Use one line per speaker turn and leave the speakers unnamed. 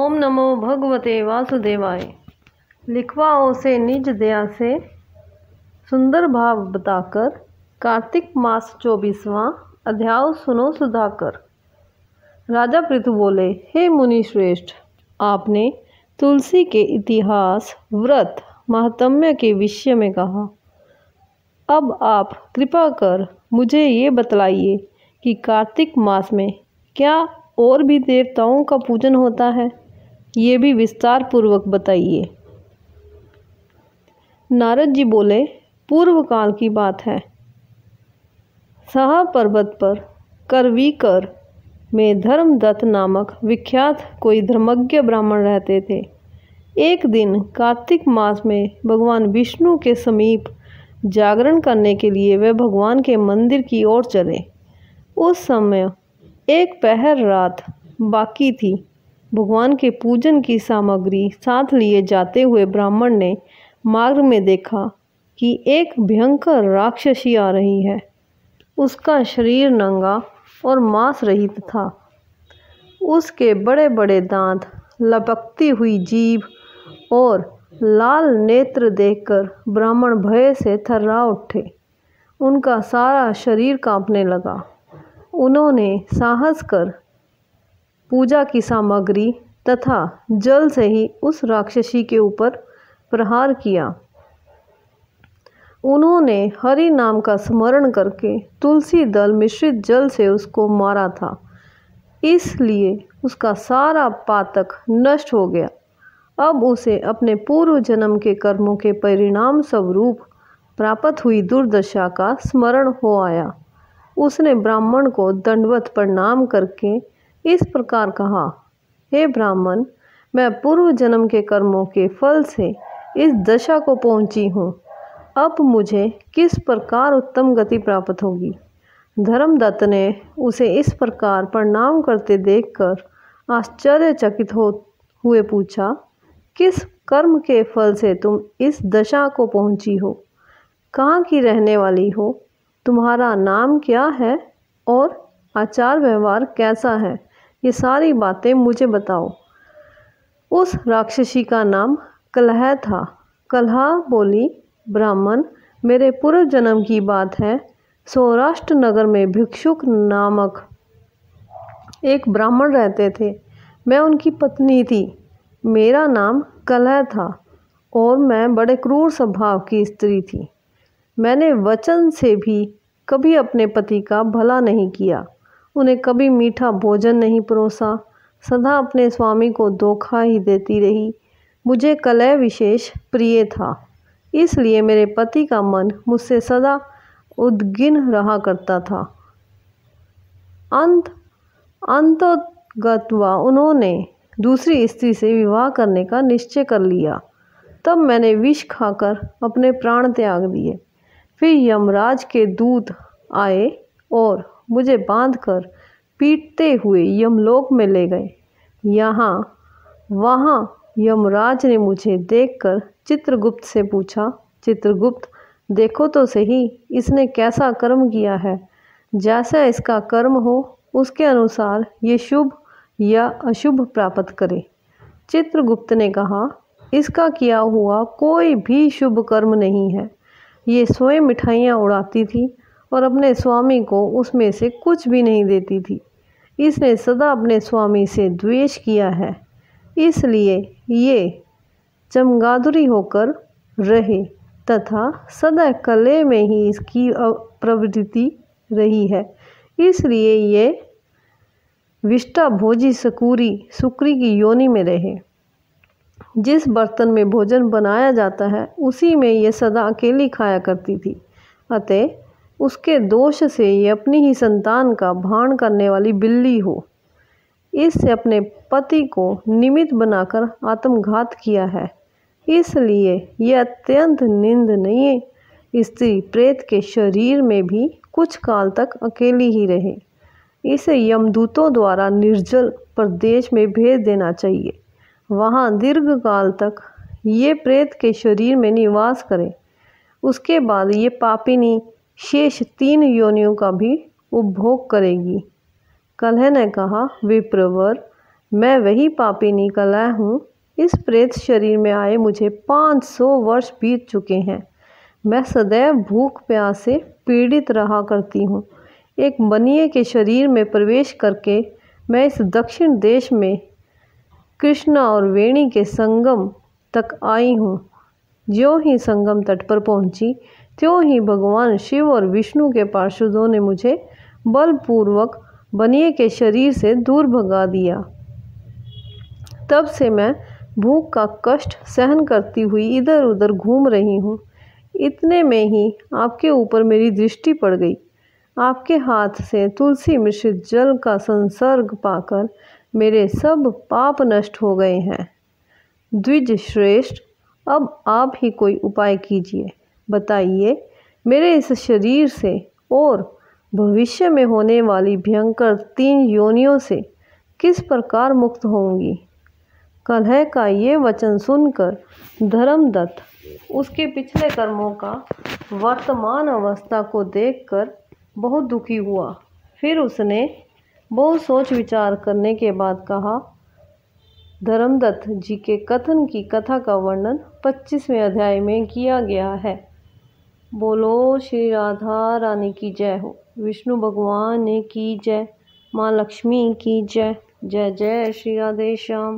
ओम नमो भगवते वासुदेवाय। लिखवाओ से निज दया से सुंदर भाव बताकर, कार्तिक मास 24वां अध्याय सुनो सुधाकर। राजा पृथु बोले, हे मुनि श्रेष्ठ, आपने तुलसी के इतिहास, व्रत, महात्म्य के विषय में कहा। अब आप कृपा कर मुझे ये बतलाइए कि कार्तिक मास में क्या और भी देवताओं का पूजन होता है? ये भी विस्तार पूर्वक बताइए। नारद जी बोले, पूर्व काल की बात है। सहा पर्वत पर करवीकर में धर्मदत्त नामक विख्यात कोई धर्मज्ञ ब्राह्मण रहते थे। एक दिन कार्तिक मास में भगवान विष्णु के समीप जागरण करने के लिए वे भगवान के मंदिर की ओर चले। उस समय एक पहर रात बाकी थी। भगवान के पूजन की सामग्री साथ लिए जाते हुए ब्राह्मण ने मार्ग में देखा कि एक भयंकर राक्षसी आ रही है। उसका शरीर नंगा और मांस रहित था। उसके बड़े बड़े दांत, लपकती हुई जीभ और लाल नेत्र देखकर ब्राह्मण भय से थर्रा उठे। उनका सारा शरीर कांपने लगा। उन्होंने साहस कर पूजा की सामग्री तथा जल से ही उस राक्षसी के ऊपर प्रहार किया। उन्होंने हरि नाम का स्मरण करके तुलसी दल मिश्रित जल से उसको मारा था। इसलिए उसका सारा पातक नष्ट हो गया। अब उसे अपने पूर्व जन्म के कर्मों के परिणाम स्वरूप प्राप्त हुई दुर्दशा का स्मरण हो आया। उसने ब्राह्मण को दंडवत प्रणाम करके इस प्रकार कहा, हे ब्राह्मण, मैं पूर्व जन्म के कर्मों के फल से इस दशा को पहुंची हूँ। अब मुझे किस प्रकार उत्तम गति प्राप्त होगी? धर्मदत्त ने उसे इस प्रकार प्रणाम करते देखकर आश्चर्यचकित हुए पूछा, किस कर्म के फल से तुम इस दशा को पहुंची हो? कहाँ की रहने वाली हो? तुम्हारा नाम क्या है और आचार व्यवहार कैसा है? ये सारी बातें मुझे बताओ। उस राक्षसी का नाम कलह था। कलह बोली, ब्राह्मण, मेरे पूर्व जन्म की बात है। सौराष्ट्र नगर में भिक्षुक नामक एक ब्राह्मण रहते थे। मैं उनकी पत्नी थी। मेरा नाम कलह था और मैं बड़े क्रूर स्वभाव की स्त्री थी। मैंने वचन से भी कभी अपने पति का भला नहीं किया। उन्हें कभी मीठा भोजन नहीं परोसा। सदा अपने स्वामी को धोखा ही देती रही। मुझे कलह विशेष प्रिय था। इसलिए मेरे पति का मन मुझसे सदा उद्विग्न रहा करता था। अंततः उन्होंने दूसरी स्त्री से विवाह करने का निश्चय कर लिया। तब मैंने विष खाकर अपने प्राण त्याग दिए। फिर यमराज के दूत आए और मुझे बांधकर पीटते हुए यमलोक में ले गए। वहाँ यमराज ने मुझे देखकर चित्रगुप्त से पूछा, चित्रगुप्त, देखो तो सही, इसने कैसा कर्म किया है। जैसा इसका कर्म हो उसके अनुसार ये शुभ या अशुभ प्राप्त करे। चित्रगुप्त ने कहा, इसका किया हुआ कोई भी शुभ कर्म नहीं है। ये स्वयं मिठाइयाँ उड़ाती थी और अपने स्वामी को उसमें से कुछ भी नहीं देती थी। इसने सदा अपने स्वामी से द्वेष किया है। इसलिए ये चमगादुरी होकर रहे तथा सदा कलह में ही इसकी प्रवृत्ति रही है। इसलिए ये विष्टा भोजी सुक्री की योनि में रहे। जिस बर्तन में भोजन बनाया जाता है उसी में ये सदा अकेली खाया करती थी। अतः उसके दोष से ये अपनी ही संतान का भान करने वाली बिल्ली हो। इससे अपने पति को निमित्त बनाकर आत्मघात किया है। इसलिए यह अत्यंत निंदनीय स्त्री प्रेत के शरीर में भी कुछ काल तक अकेली ही रहे। इसे यमदूतों द्वारा निर्जल प्रदेश में भेज देना चाहिए। वहाँ दीर्घ काल तक ये प्रेत के शरीर में निवास करे। उसके बाद ये पापिनी शेष 3 योनियों का भी उपभोग करेगी। कलह ने कहा, विप्रवर, मैं वही पापी निकल आया हूँ। इस प्रेत शरीर में आए मुझे 500 वर्ष बीत चुके हैं। मैं सदैव भूख प्यास से पीड़ित रहा करती हूँ। एक बनिए के शरीर में प्रवेश करके मैं इस दक्षिण देश में कृष्णा और वेणी के संगम तक आई हूँ। ज्यों ही संगम तट पर पहुँची त्यों ही भगवान शिव और विष्णु के पार्षदों ने मुझे बलपूर्वक बनिए के शरीर से दूर भगा दिया। तब से मैं भूख का कष्ट सहन करती हुई इधर उधर घूम रही हूँ। इतने में ही आपके ऊपर मेरी दृष्टि पड़ गई। आपके हाथ से तुलसी मिश्रित जल का संसर्ग पाकर मेरे सब पाप नष्ट हो गए हैं। द्विज श्रेष्ठ, अब आप ही कोई उपाय कीजिए। बताइए, मेरे इस शरीर से और भविष्य में होने वाली भयंकर 3 योनियों से किस प्रकार मुक्त होंगी। कलह का ये वचन सुनकर धर्मदत्त उसके पिछले कर्मों का वर्तमान अवस्था को देखकर बहुत दुखी हुआ। फिर उसने बहुत सोच विचार करने के बाद कहा, धर्मदत्त जी के कथन की कथा का वर्णन 25वें अध्याय में किया गया है। बोलो श्री राधा रानी की जय हो। विष्णु भगवान की जय। माँ लक्ष्मी की जय। जय जय श्री राधे श्याम।